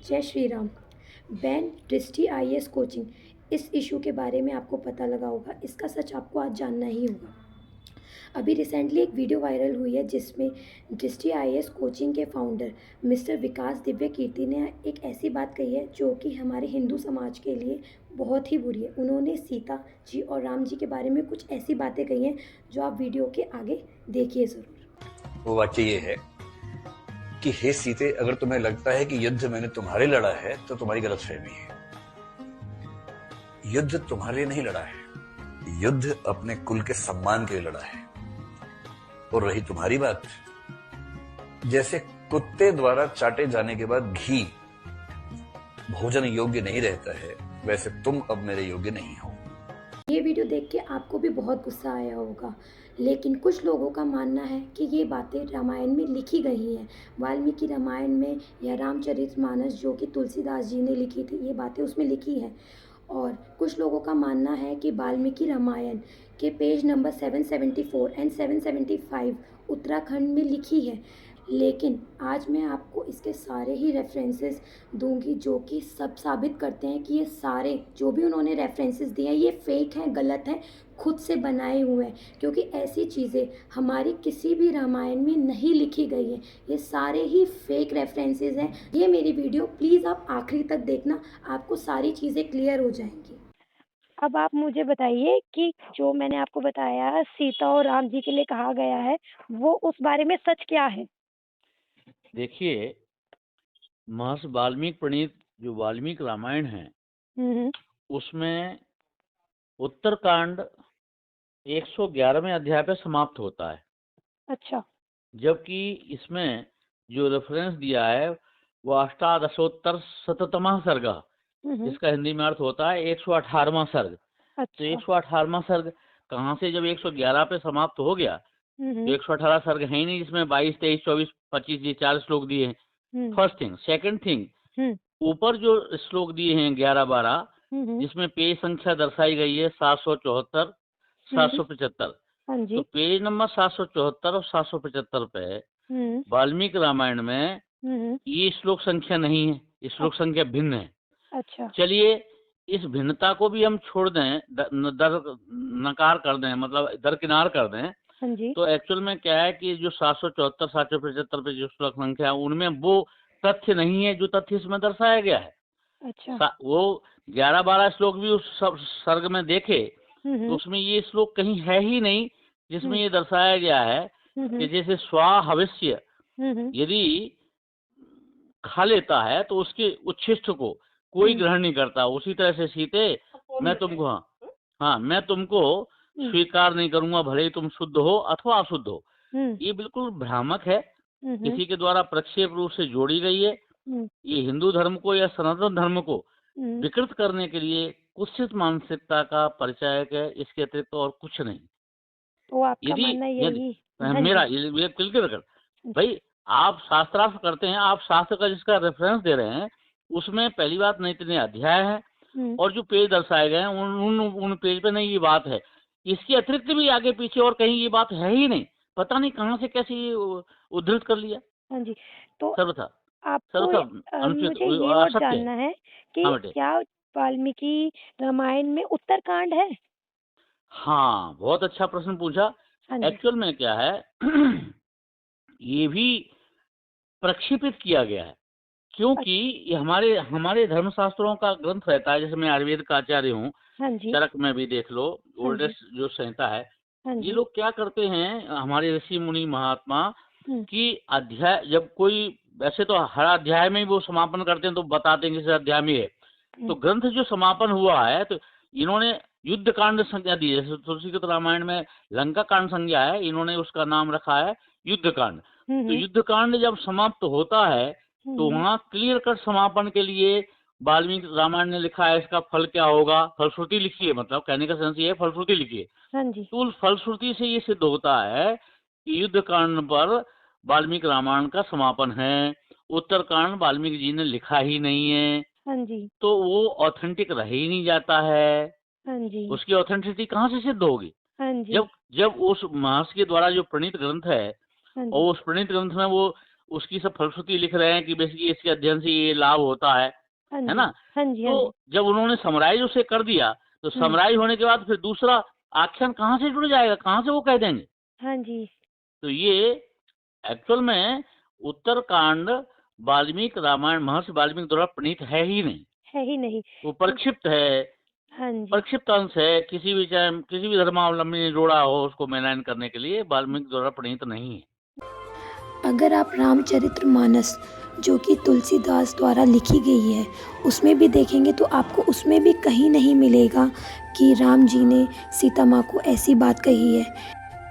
जय श्री राम। बैन दृष्टि IAS coaching, इस इशू के बारे में आपको पता लगा होगा। इसका सच आपको आज जानना ही होगा। अभी रिसेंटली एक वीडियो वायरल हुई है जिसमें दृष्टि आईएएस कोचिंग के फाउंडर मिस्टर विकास दिव्य कीर्ति ने एक ऐसी बात कही है जो कि हमारे हिंदू समाज के लिए बहुत ही बुरी है। उन्होंने सीता जी और राम जी के बारे में कुछ ऐसी बातें कही हैं जो आप वीडियो के आगे देखिए ज़रूर। वो वाक्य ये है कि हे सीते, अगर तुम्हें लगता है कि युद्ध मैंने तुम्हारे लड़ा है तो तुम्हारी गलतफहमी है। युद्ध तुम्हारे लिए नहीं लड़ा है, युद्ध अपने कुल के सम्मान के लिए लड़ा है। और रही तुम्हारी बात, जैसे कुत्ते द्वारा चाटे जाने के बाद घी भोजन योग्य नहीं रहता है, वैसे तुम अब मेरे योग्य नहीं हो। ये वीडियो देख के आपको भी बहुत गुस्सा आया होगा, लेकिन कुछ लोगों का मानना है कि ये बातें रामायण में लिखी गई हैं। वाल्मीकि रामायण में या रामचरितमानस जो कि तुलसीदास जी ने लिखी थी, ये बातें उसमें लिखी हैं। और कुछ लोगों का मानना है कि वाल्मीकि रामायण के पेज नंबर 774 एंड 775 उत्तराखंड में लिखी है। लेकिन आज मैं आपको इसके सारे ही रेफरेंसेस दूंगी जो कि सब साबित करते हैं कि ये सारे जो भी उन्होंने रेफरेंसेस दिए हैं ये फेक हैं, गलत हैं, खुद से बनाए हुए हैं, क्योंकि ऐसी चीज़ें हमारी किसी भी रामायण में नहीं लिखी गई हैं। ये सारे ही फेक रेफरेंसेस हैं। ये मेरी वीडियो प्लीज़ आप आखिरी तक देखना, आपको सारी चीज़ें क्लियर हो जाएंगी। अब आप मुझे बताइए कि जो मैंने आपको बताया सीता और राम जी के लिए कहा गया है, वो उस बारे में सच क्या है? देखिए, महर्षि वाल्मीकि प्रणीत जो वाल्मीकि रामायण है उसमें उत्तरकांड 111वें अध्याय पे समाप्त होता है। अच्छा। जबकि इसमें जो रेफरेंस दिया है वो अष्टादशोत्तर शततमः सर्ग, इसका हिंदी में अर्थ होता है 118वां सर्ग। तो अच्छा। 118वां सर्ग कहाँ से, जब 111 पे समाप्त हो गया तो 118 सर्ग है ही नहीं जिसमें 22, 23, 24, 25 ये 4 श्लोक दिए हैं। First thing. सेकंड थिंग, ऊपर जो श्लोक दिए हैं 11, 12 जिसमें पेज संख्या दर्शाई गई है 774, 775। हाँ तो जी। पेज नंबर 774 और 775 पे वाल्मीकि रामायण में ये श्लोक संख्या नहीं है, ये श्लोक संख्या भिन्न है। अच्छा। चलिए इस भिन्नता को भी हम छोड़ दें, नकार कर दें, मतलब दरकिनार कर दें। हाँ जी। तो एक्चुअल में क्या है कि जो 774, 775 पे जो श्लोक संख्या है उनमें वो तथ्य नहीं है जो तथ्य इसमें दर्शाया गया है। अच्छा। वो 11, 12 श्लोक भी उस सर्ग में देखे तो उसमें ये श्लोक कहीं है ही नहीं जिसमें ये दर्शाया गया है कि जैसे स्वाहविष्य यदि खा लेता है तो उसके उच्छिष्ट को कोई ग्रहण नहीं करता, उसी तरह से सीते मैं तुमको मैं तुमको स्वीकार नहीं करूंगा, भले ही तुम शुद्ध हो अथवा अशुद्ध हो। ये बिल्कुल भ्रामक है, किसी के द्वारा प्रक्षेप रूप से जोड़ी गई है। ये हिंदू धर्म को या सनातन धर्म को विकृत करने के लिए कुत्सित मानसिकता का परिचायक है, इसके अतिरिक्त और कुछ नहीं। तो आपका मानना यही मेरा ये क्लियर कर भाई, आप शास्त्रार्थ करते हैं, आप शास्त्र का जिसका रेफरेंस दे रहे हैं उसमें पहली बात नहीं इतने अध्याय हैं और जो पेज दर्शाए गए हैं उन पेज पे नहीं ये बात है। इसके अतिरिक्त भी आगे पीछे और कहीं ये बात है ही नहीं, पता नहीं कहाँ से कैसे ये उद्धृत कर लिया। हाँ जी। तो सर्वथा आपको मुझे ये और जानना है कि क्या वाल्मीकि रामायण में उत्तरकांड है? हाँ, बहुत अच्छा प्रश्न पूछा। एक्चुअल में क्या है ये भी प्रक्षेपित किया गया है, क्योंकि ये हमारे धर्मशास्त्रों का ग्रंथ रहता है। जैसे मैं आयुर्वेद का आचार्य हूँ, चरक में भी देख लो, ओल्डेस्ट जो संहिता है। ये लोग क्या करते हैं, हमारे ऋषि मुनि महात्मा की अध्याय जब कोई, वैसे तो हर अध्याय में वो समापन करते हैं तो बताते हैं कि अध्याय में है। तो ग्रंथ जो समापन हुआ है तो इन्होंने युद्ध कांड संज्ञा दी है। तुलसीकृत रामायण में लंका कांड संज्ञा है, इन्होंने उसका नाम रखा है युद्ध कांड। तो युद्ध कांड जब समाप्त होता है तो वहाँ क्लियर कट समापन के लिए वाल्मीकि रामायण ने लिखा है इसका फल क्या होगा, फलश्रुति लिखी है, मतलब कहने का सेंस ये है फलश्रुति लिखी है। तो उस फलश्रुति से ये सिद्ध होता है कि युद्ध कांड पर वाल्मीकि रामायण का समापन है, उत्तरकांड वाल्मीकि जी ने लिखा ही नहीं है। तो वो ऑथेंटिक रह ही नहीं जाता है। उसकी ऑथेंटिसिटी कहाँ से सिद्ध होगी? जब उस महर्षि के द्वारा जो प्रणीत ग्रंथ है और उस प्रणीत ग्रंथ में वो उसकी सब फलश्रुति लिख रहे हैं कि बेसिकली इसके अध्ययन से ये लाभ होता है हाँ जी, ना? हाँ जी, हाँ जी। तो जब उन्होंने समराइज उसे कर दिया, तो समराइज होने के बाद फिर दूसरा आख्यान कहाँ से जुड़ जाएगा, कहाँ से वो कह देंगे? हाँ जी, तो ये एक्चुअल में उत्तरकांड वाल्मीकि रामायण महर्षि वाल्मीकि द्वारा प्रणीत है ही नहीं, है ही नहीं। वो प्रक्षिप्त है, हाँ जी, प्रक्षिप्त अंश है, किसी भी चाहे किसी भी धर्मावलंबी ने जोड़ा हो उसको मेनलाइन करने के लिए, वाल्मीकि द्वारा प्रणीत नहीं है। अगर आप रामचरितमानस जो कि तुलसीदास द्वारा लिखी गई है उसमें भी देखेंगे तो आपको उसमें भी कहीं नहीं मिलेगा कि राम जी ने सीता माँ को ऐसी बात कही है।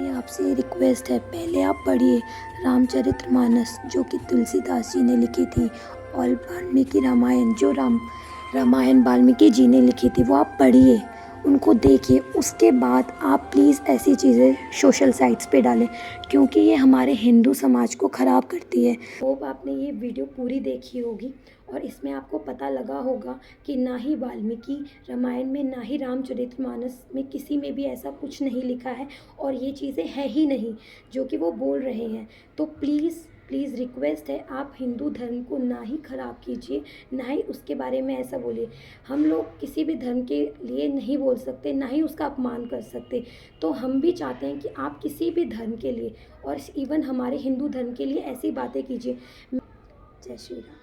ये आपसे रिक्वेस्ट है, पहले आप पढ़िए रामचरितमानस जो कि तुलसीदास जी ने लिखी थी, और वाल्मीकि रामायण जो रामायण वाल्मीकि जी ने लिखी थी वो आप पढ़िए, उनको देखिए। उसके बाद आप प्लीज़ ऐसी चीज़ें सोशल साइट्स पे डालें क्योंकि ये हमारे हिंदू समाज को ख़राब करती है। होप आपने ये वीडियो पूरी देखी होगी और इसमें आपको पता लगा होगा कि ना ही वाल्मीकि रामायण में ना ही रामचरितमानस में किसी में भी ऐसा कुछ नहीं लिखा है और ये चीज़ें हैं ही नहीं जो कि वो बोल रहे हैं। तो प्लीज़ रिक्वेस्ट है, आप हिंदू धर्म को ना ही ख़राब कीजिए, ना ही उसके बारे में ऐसा बोलिए। हम लोग किसी भी धर्म के लिए नहीं बोल सकते, ना ही उसका अपमान कर सकते। तो हम भी चाहते हैं कि आप किसी भी धर्म के लिए और इवन हमारे हिंदू धर्म के लिए ऐसी बातें कीजिए। जय श्री राम।